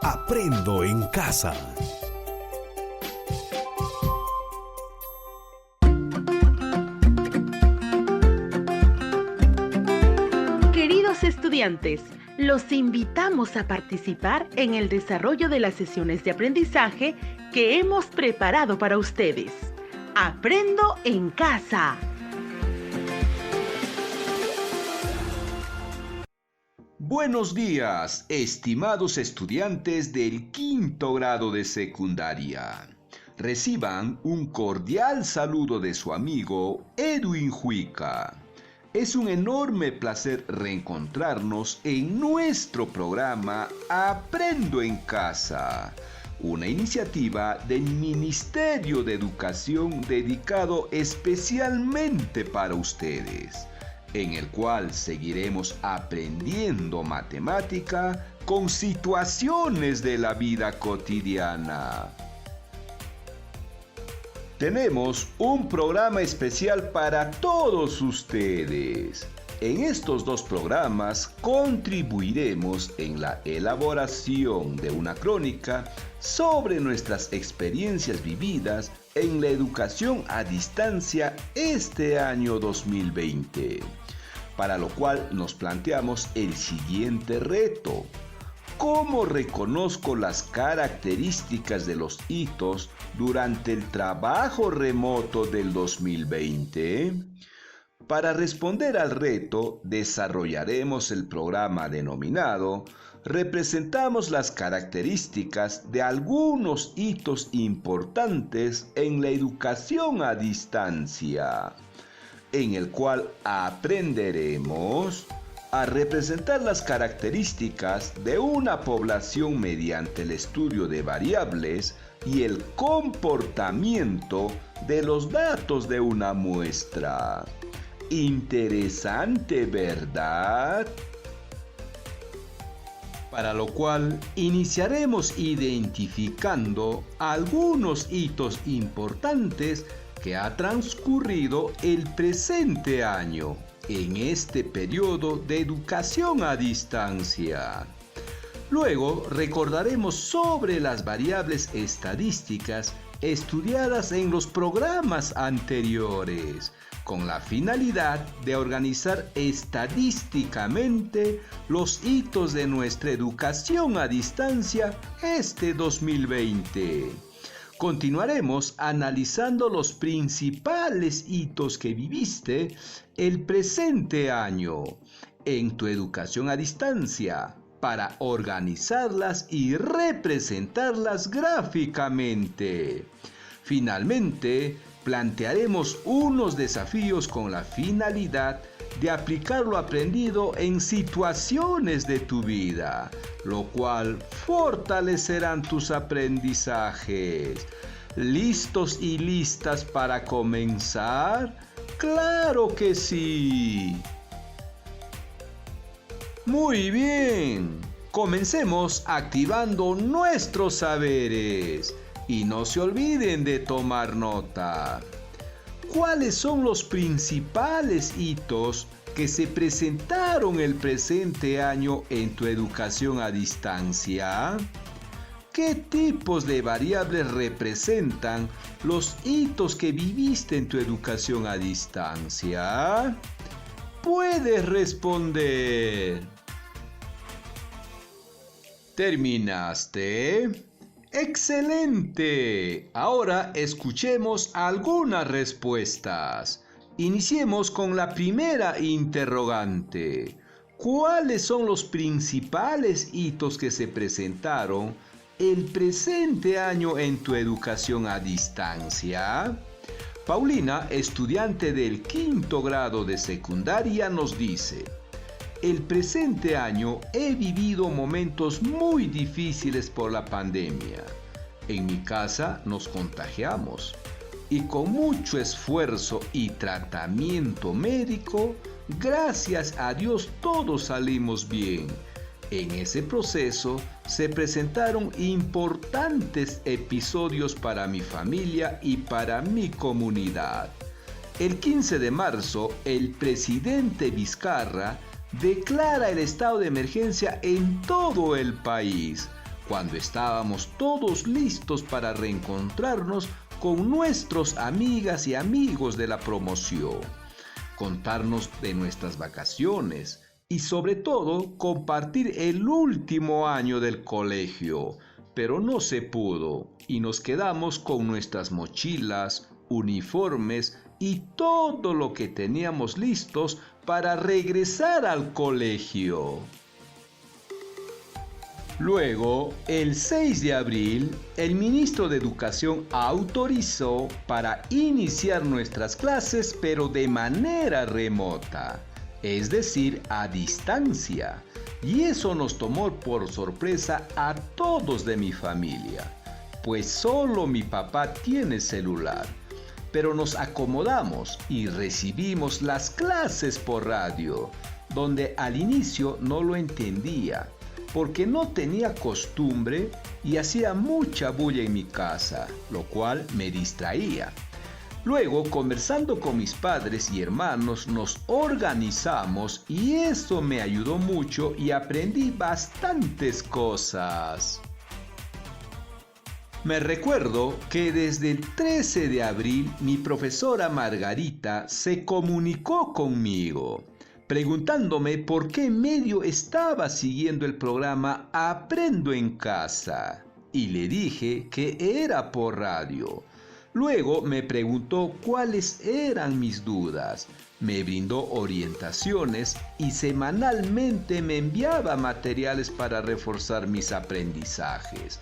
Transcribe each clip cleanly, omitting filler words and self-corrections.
Aprendo en casa. Queridos estudiantes, los invitamos a participar en el desarrollo de las sesiones de aprendizaje que hemos preparado para ustedes. Aprendo en casa. Buenos días, estimados estudiantes del quinto grado de secundaria. Reciban un cordial saludo de su amigo Edwin Juica. Es un enorme placer reencontrarnos en nuestro programa Aprendo en Casa, una iniciativa del Ministerio de Educación dedicado especialmente para ustedes, en el cual seguiremos aprendiendo matemática con situaciones de la vida cotidiana. Tenemos un programa especial para todos ustedes. En estos dos programas contribuiremos en la elaboración de una crónica sobre nuestras experiencias vividas en la educación a distancia este año 2020, para lo cual nos planteamos el siguiente reto. ¿Cómo reconozco las características de los hitos durante el trabajo remoto del 2020? Para responder al reto, desarrollaremos el programa denominado Representamos las características de algunos hitos importantes en la educación a distancia, en el cual aprenderemos a representar las características de una población mediante el estudio de variables y el comportamiento de los datos de una muestra. Interesante, ¿verdad? Para lo cual iniciaremos identificando algunos hitos importantes que ha transcurrido el presente año en este periodo de educación a distancia. Luego recordaremos sobre las variables estadísticas estudiadas en los programas anteriores, con la finalidad de organizar estadísticamente los hitos de nuestra educación a distancia este 2020. Continuaremos analizando los principales hitos que viviste el presente año en tu educación a distancia para organizarlas y representarlas gráficamente. Finalmente, plantearemos unos desafíos con la finalidad de aplicar lo aprendido en situaciones de tu vida, lo cual fortalecerán tus aprendizajes. ¿Listos y listas para comenzar? ¡Claro que sí! Muy bien, comencemos activando nuestros saberes. Y no se olviden de tomar nota. ¿Cuáles son los principales hitos que se presentaron el presente año en tu educación a distancia? ¿Qué tipos de variables representan los hitos que viviste en tu educación a distancia? Puedes responder. ¿Terminaste? ¡Excelente! Ahora escuchemos algunas respuestas. Iniciemos con la primera interrogante. ¿Cuáles son los principales hitos que se presentaron el presente año en tu educación a distancia? Paulina, estudiante del quinto grado de secundaria, nos dice: el presente año he vivido momentos muy difíciles por la pandemia. En mi casa nos contagiamos y con mucho esfuerzo y tratamiento médico, gracias a Dios todos salimos bien. En ese proceso se presentaron importantes episodios para mi familia y para mi comunidad. El 15 de marzo, el presidente Vizcarra declara el estado de emergencia en todo el país, cuando estábamos todos listos para reencontrarnos con nuestras amigas y amigos de la promoción, contarnos de nuestras vacaciones y sobre todo compartir el último año del colegio, pero no se pudo y nos quedamos con nuestras mochilas, uniformes y todo lo que teníamos listos para regresar al colegio. Luego, el 6 de abril, el ministro de Educación autorizó para iniciar nuestras clases, pero de manera remota, es decir, a distancia. Y eso nos tomó por sorpresa a todos de mi familia, pues solo mi papá tiene celular. Pero nos acomodamos y recibimos las clases por radio, donde al inicio no lo entendía, porque no tenía costumbre y hacía mucha bulla en mi casa, lo cual me distraía. Luego, conversando con mis padres y hermanos, nos organizamos y eso me ayudó mucho y aprendí bastantes cosas. Me recuerdo que desde el 13 de abril mi profesora Margarita se comunicó conmigo, preguntándome por qué medio estaba siguiendo el programa Aprendo en Casa, y le dije que era por radio. Luego me preguntó cuáles eran mis dudas, me brindó orientaciones y semanalmente me enviaba materiales para reforzar mis aprendizajes.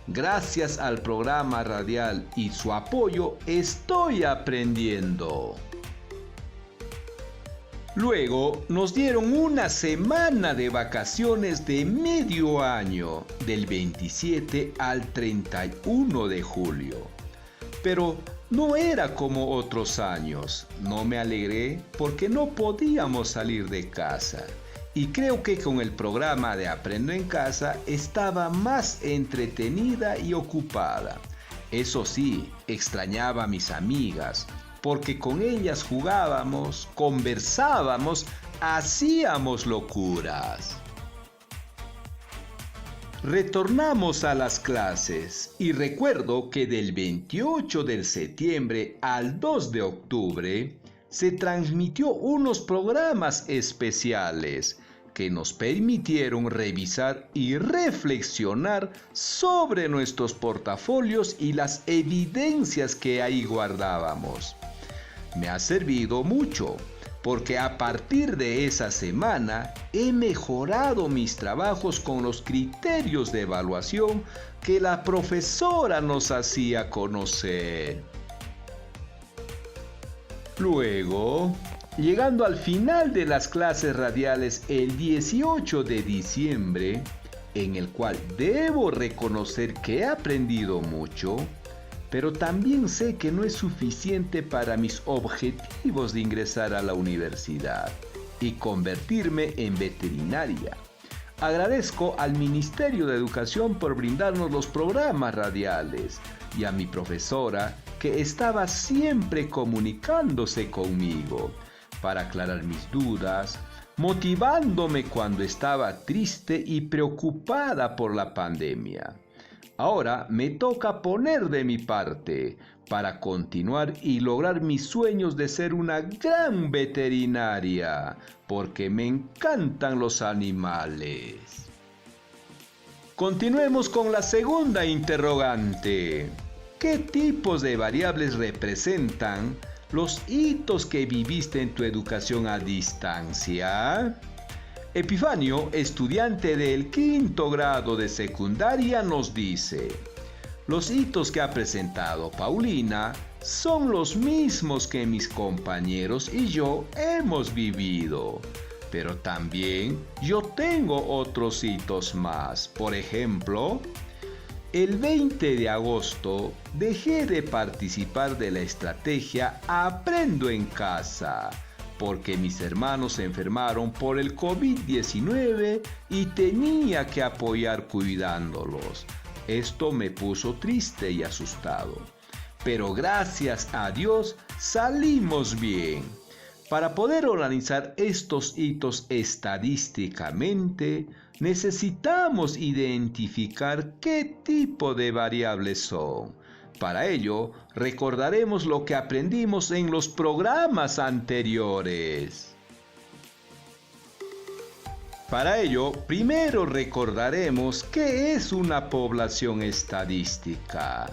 Gracias al programa radial y su apoyo, estoy aprendiendo. Luego nos dieron una semana de vacaciones de medio año, del 27 al 31 de julio. Pero no era como otros años. No me alegré porque no podíamos salir de casa. Y creo que con el programa de Aprendo en Casa estaba más entretenida y ocupada. Eso sí, extrañaba a mis amigas, porque con ellas jugábamos, conversábamos, hacíamos locuras. Retornamos a las clases y recuerdo que del 28 de septiembre al 2 de octubre se transmitió unos programas especiales que nos permitieron revisar y reflexionar sobre nuestros portafolios y las evidencias que ahí guardábamos. Me ha servido mucho, porque a partir de esa semana he mejorado mis trabajos con los criterios de evaluación que la profesora nos hacía conocer. Luego, llegando al final de las clases radiales el 18 de diciembre, en el cual debo reconocer que he aprendido mucho, pero también sé que no es suficiente para mis objetivos de ingresar a la universidad y convertirme en veterinaria. Agradezco al Ministerio de Educación por brindarnos los programas radiales y a mi profesora que estaba siempre comunicándose conmigo para aclarar mis dudas, motivándome cuando estaba triste y preocupada por la pandemia. Ahora me toca poner de mi parte para continuar y lograr mis sueños de ser una gran veterinaria, porque me encantan los animales. Continuemos con la segunda interrogante. ¿Qué tipos de variables representan los hitos que viviste en tu educación a distancia? Epifanio, estudiante del 5º grado de secundaria, nos dice: los hitos que ha presentado Paulina son los mismos que mis compañeros y yo hemos vivido. Pero también yo tengo otros hitos más. Por ejemplo, el 20 de agosto dejé de participar de la estrategia Aprendo en Casa, porque mis hermanos se enfermaron por el COVID-19 y tenía que apoyar cuidándolos. Esto me puso triste y asustado. Pero gracias a Dios salimos bien. Para poder organizar estos hitos estadísticamente, necesitamos identificar qué tipo de variables son. Para ello, recordaremos lo que aprendimos en los programas anteriores. Para ello, primero recordaremos qué es una población estadística.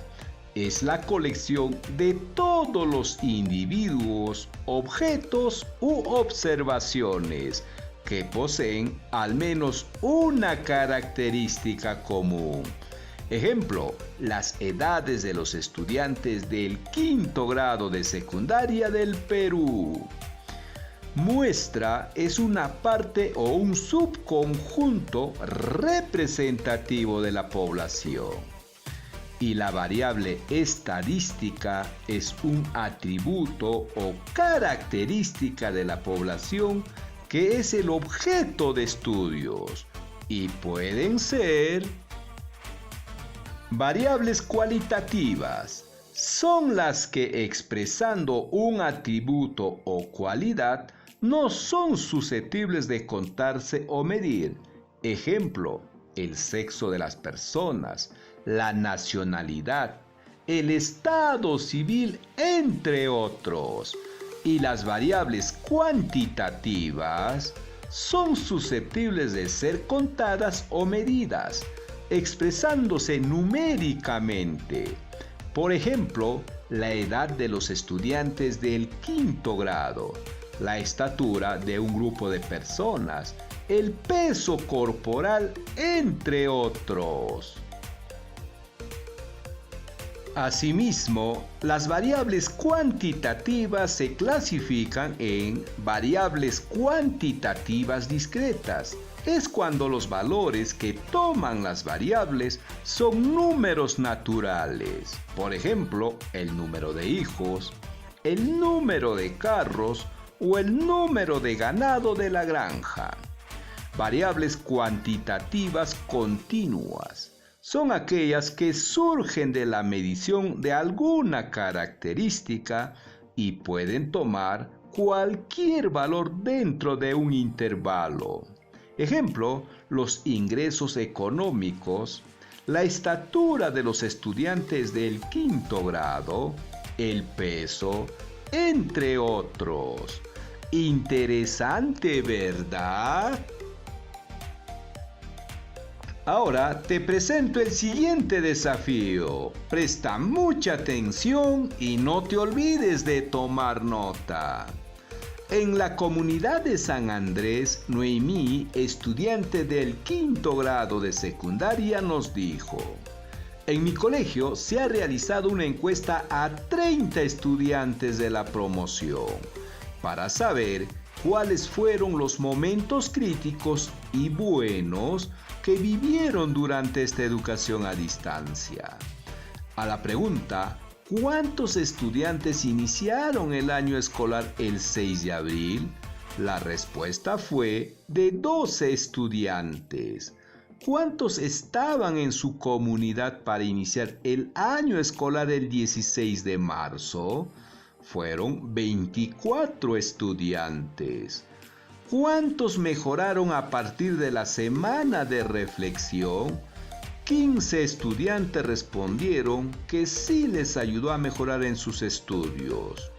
Es la colección de todos los individuos, objetos u observaciones que poseen al menos una característica común. Ejemplo, las edades de los estudiantes del 5º grado de secundaria del Perú. Muestra es una parte o un subconjunto representativo de la población. Y la variable estadística es un atributo o característica de la población que es el objeto de estudios y pueden ser variables cualitativas. Son las que expresando un atributo o cualidad no son susceptibles de contarse o medir. Ejemplo, el sexo de las personas, la nacionalidad, el estado civil, entre otros. Y las variables cuantitativas son susceptibles de ser contadas o medidas, expresándose numéricamente. Por ejemplo, la edad de los estudiantes del 5º grado, la estatura de un grupo de personas, el peso corporal, entre otros. Asimismo, las variables cuantitativas se clasifican en variables cuantitativas discretas. Es cuando los valores que toman las variables son números naturales. Por ejemplo, el número de hijos, el número de carros o el número de ganado de la granja. Variables cuantitativas continuas son aquellas que surgen de la medición de alguna característica y pueden tomar cualquier valor dentro de un intervalo. Ejemplo, los ingresos económicos, la estatura de los estudiantes del 5º grado, el peso, entre otros. Interesante, ¿verdad? Ahora te presento el siguiente desafío. Presta mucha atención y no te olvides de tomar nota. En la comunidad de San Andrés, Noemí, estudiante del 5º grado de secundaria, nos dijo: en mi colegio se ha realizado una encuesta a 30 estudiantes de la promoción para saber cuáles fueron los momentos críticos y buenos que vivieron durante esta educación a distancia. A la pregunta ¿cuántos estudiantes iniciaron el año escolar el 6 de abril? La respuesta fue de 12 estudiantes. ¿Cuántos estaban en su comunidad para iniciar el año escolar el 16 de marzo? Fueron 24 estudiantes. ¿Cuántos mejoraron a partir de la semana de reflexión? 15 estudiantes respondieron que sí les ayudó a mejorar en sus estudios.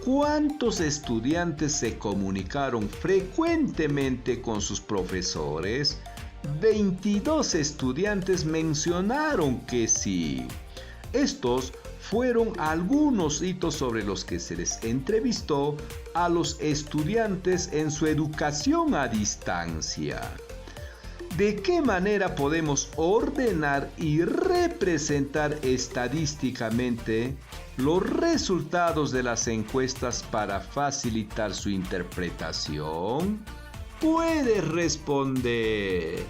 ¿Cuántos estudiantes se comunicaron frecuentemente con sus profesores? 22 estudiantes mencionaron que sí. Estos fueron algunos hitos sobre los que se les entrevistó a los estudiantes en su educación a distancia. ¿De qué manera podemos ordenar y representar estadísticamente los resultados de las encuestas para facilitar su interpretación? Puedes responder.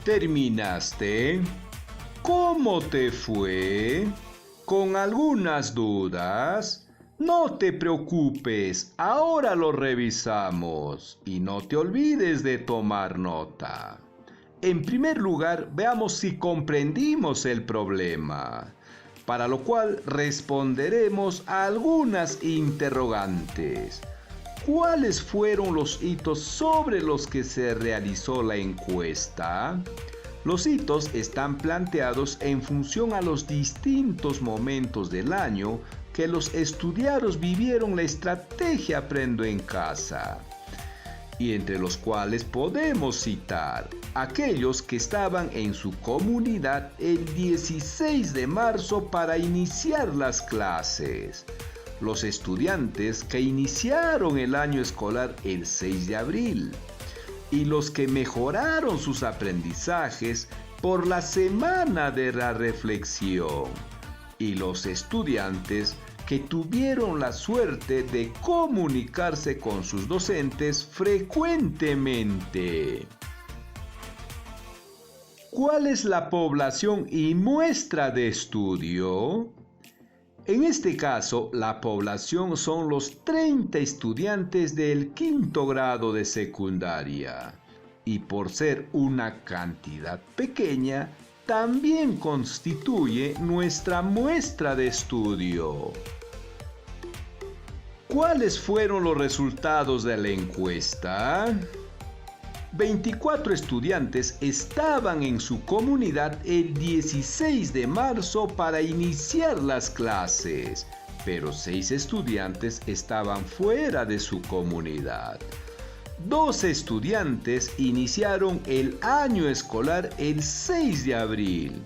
¿Terminaste? ¿Cómo te fue? ¿Con algunas dudas? No te preocupes, ahora lo revisamos y no te olvides de tomar nota. En primer lugar, veamos si comprendimos el problema. para lo cual responderemos a algunas interrogantes. ¿Cuáles fueron los hitos sobre los que se realizó la encuesta? Los hitos están planteados en función a los distintos momentos del año que los estudiados vivieron la estrategia Aprendo en Casa, y entre los cuales podemos citar aquellos que estaban en su comunidad el 16 de marzo para iniciar las clases, los estudiantes que iniciaron el año escolar el 6 de abril, y los que mejoraron sus aprendizajes por la semana de la reflexión, y los estudiantes que tuvieron la suerte de comunicarse con sus docentes frecuentemente. ¿Cuál es la población y muestra de estudio? En este caso, la población son los 30 estudiantes del quinto grado de secundaria, y por ser una cantidad pequeña, también constituye nuestra muestra de estudio. ¿Cuáles fueron los resultados de la encuesta? 24 estudiantes estaban en su comunidad el 16 de marzo para iniciar las clases, pero 6 estudiantes estaban fuera de su comunidad. 12 estudiantes iniciaron el año escolar el 6 de abril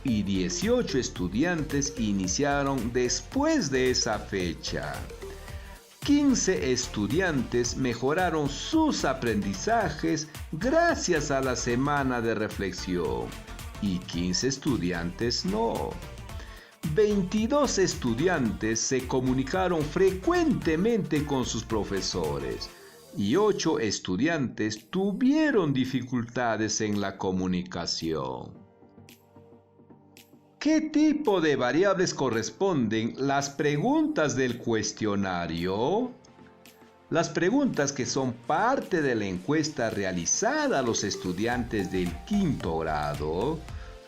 y 18 estudiantes iniciaron después de esa fecha. 15 estudiantes mejoraron sus aprendizajes gracias a la semana de reflexión y 15 estudiantes no. 22 estudiantes se comunicaron frecuentemente con sus profesores y 8 estudiantes tuvieron dificultades en la comunicación. ¿Qué tipo de variables corresponden las preguntas del cuestionario? Las preguntas que son parte de la encuesta realizada a los estudiantes del quinto grado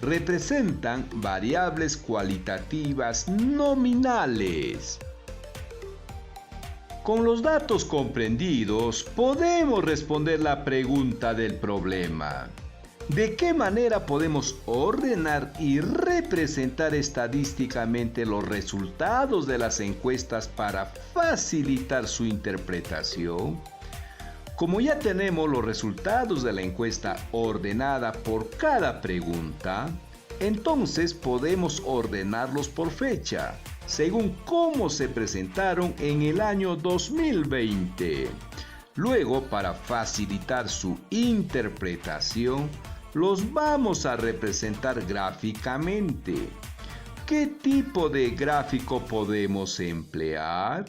representan variables cualitativas nominales. Con los datos comprendidos, podemos responder la pregunta del problema. ¿De qué manera podemos ordenar y representar estadísticamente los resultados de las encuestas para facilitar su interpretación? Como ya tenemos los resultados de la encuesta ordenada por cada pregunta, entonces podemos ordenarlos por fecha, según cómo se presentaron en el año 2020. Luego, para facilitar su interpretación, los vamos a representar gráficamente. ¿Qué tipo de gráfico podemos emplear?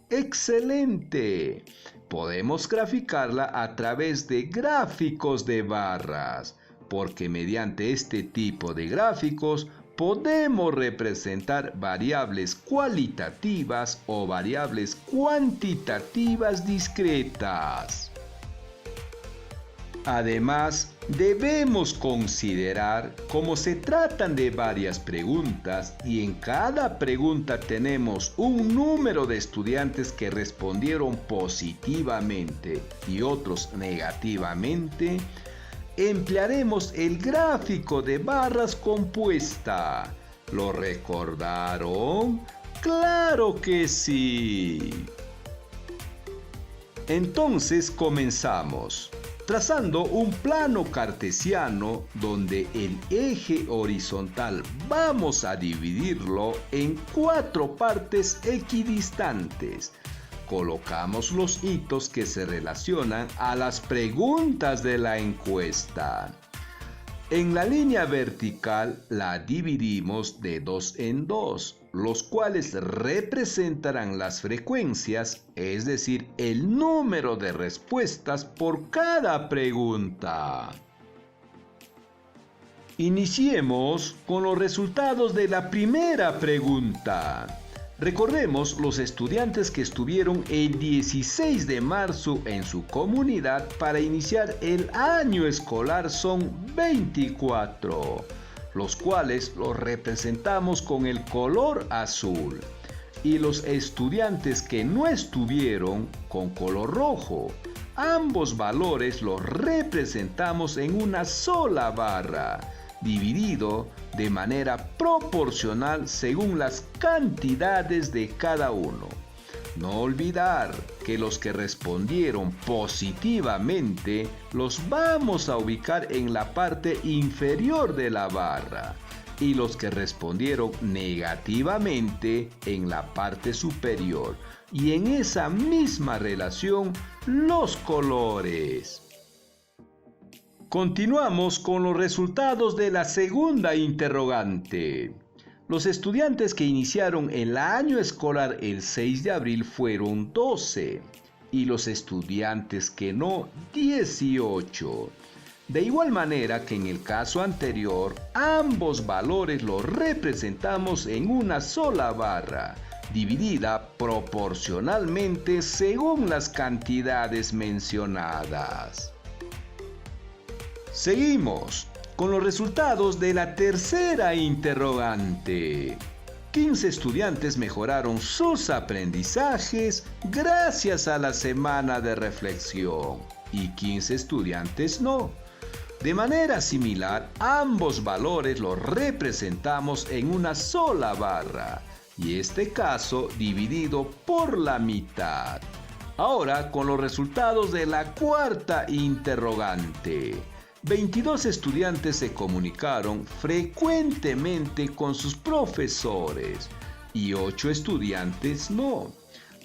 ¡Excelente! Podemos graficarla a través de gráficos de barras, porque mediante este tipo de gráficos podemos representar variables cualitativas o variables cuantitativas discretas. Además, debemos considerar cómo se tratan de varias preguntas y en cada pregunta tenemos un número de estudiantes que respondieron positivamente y otros negativamente. Emplearemos el gráfico de barras compuesta. ¿Lo recordaron? ¡Claro que sí! Entonces comenzamos, trazando un plano cartesiano donde el eje horizontal vamos a dividirlo en 4 partes equidistantes. Colocamos los hitos que se relacionan a las preguntas de la encuesta. En la línea vertical la dividimos de 2 en 2, los cuales representarán las frecuencias, es decir, el número de respuestas por cada pregunta. Iniciemos con los resultados de la primera pregunta. Recordemos, los estudiantes que estuvieron el 16 de marzo en su comunidad para iniciar el año escolar son 24. los cuales los representamos con el color azul, y los estudiantes que no estuvieron con color rojo. Ambos valores los representamos en una sola barra, dividido de manera proporcional según las cantidades de cada uno. No olvidar que los que respondieron positivamente los vamos a ubicar en la parte inferior de la barra y los que respondieron negativamente en la parte superior, y en esa misma relación los colores. Continuamos con los resultados de la segunda interrogante. Los estudiantes que iniciaron el año escolar el 6 de abril fueron 12 y los estudiantes que no, 18. De igual manera que en el caso anterior, ambos valores los representamos en una sola barra, dividida proporcionalmente según las cantidades mencionadas. Seguimos con los resultados de la tercera interrogante. 15 estudiantes mejoraron sus aprendizajes gracias a la semana de reflexión y 15 estudiantes no. De manera similar, ambos valores los representamos en una sola barra, y este caso dividido por la mitad. Ahora con los resultados de la cuarta interrogante. 22 estudiantes se comunicaron frecuentemente con sus profesores y 8 estudiantes no,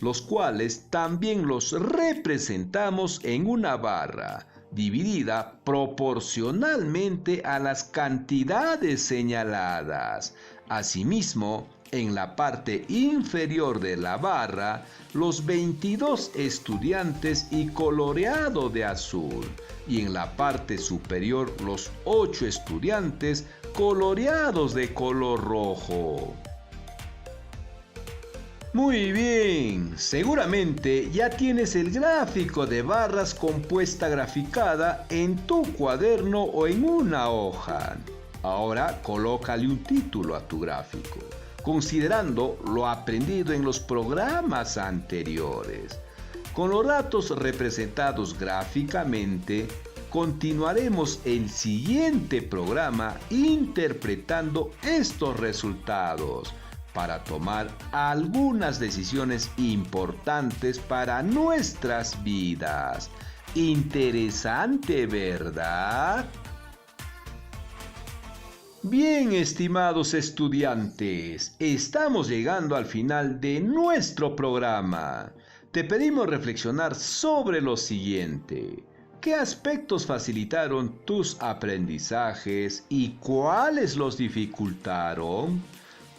los cuales también los representamos en una barra, dividida proporcionalmente a las cantidades señaladas. Asimismo, en la parte inferior de la barra, los 22 estudiantes y coloreado de azul, y en la parte superior los 8 estudiantes coloreados de color rojo. Muy bien, seguramente ya tienes el gráfico de barras compuesta graficada en tu cuaderno o en una hoja. Ahora colócale un título a tu gráfico, considerando lo aprendido en los programas anteriores. Con los datos representados gráficamente, continuaremos el siguiente programa interpretando estos resultados para tomar algunas decisiones importantes para nuestras vidas. Interesante, ¿verdad? Bien, estimados estudiantes, estamos llegando al final de nuestro programa. Te pedimos reflexionar sobre lo siguiente. ¿Qué aspectos facilitaron tus aprendizajes y cuáles los dificultaron?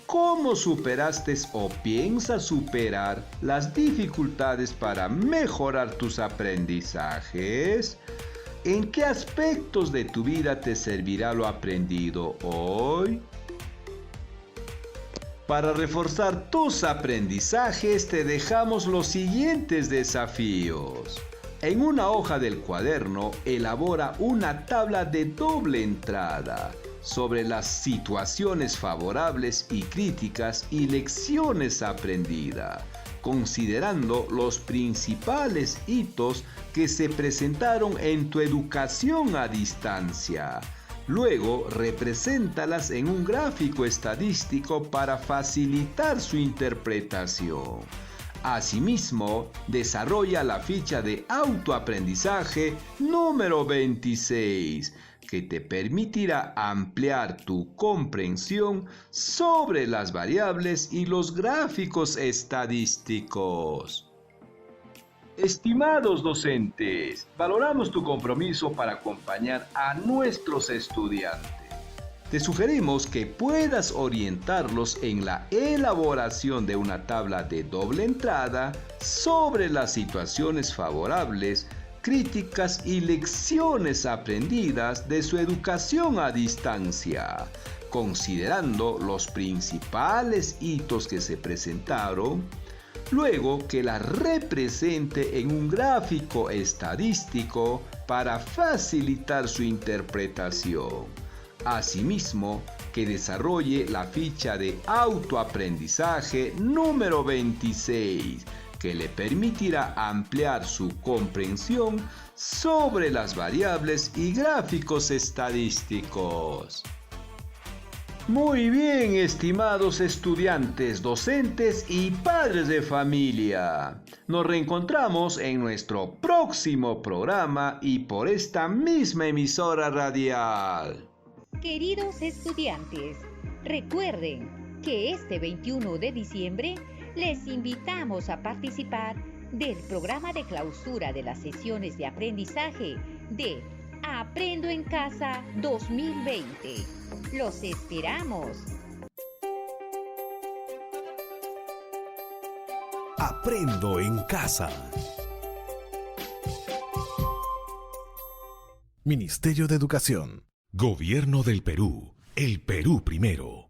¿Cómo superaste o piensas superar las dificultades para mejorar tus aprendizajes? ¿En qué aspectos de tu vida te servirá lo aprendido hoy? Para reforzar tus aprendizajes te dejamos los siguientes desafíos. En una hoja del cuaderno, elabora una tabla de doble entrada sobre las situaciones favorables y críticas y lecciones aprendidas, considerando los principales hitos que se presentaron en tu educación a distancia. Luego, represéntalas en un gráfico estadístico para facilitar su interpretación. Asimismo, desarrolla la ficha de autoaprendizaje número 26, que te permitirá ampliar tu comprensión sobre las variables y los gráficos estadísticos. Estimados docentes, valoramos tu compromiso para acompañar a nuestros estudiantes. Te sugerimos que puedas orientarlos en la elaboración de una tabla de doble entrada sobre las situaciones favorables, críticas y lecciones aprendidas de su educación a distancia, considerando los principales hitos que se presentaron. Luego que la represente en un gráfico estadístico para facilitar su interpretación. Asimismo, que desarrolle la ficha de autoaprendizaje número 26, que le permitirá ampliar su comprensión sobre las variables y gráficos estadísticos. Muy bien, estimados estudiantes, docentes y padres de familia. Nos reencontramos en nuestro próximo programa y por esta misma emisora radial. Queridos estudiantes, recuerden que este 21 de diciembre les invitamos a participar del programa de clausura de las sesiones de aprendizaje de Aprendo en Casa 2020. ¡Los esperamos! Aprendo en Casa. Ministerio de Educación. Gobierno del Perú. El Perú primero.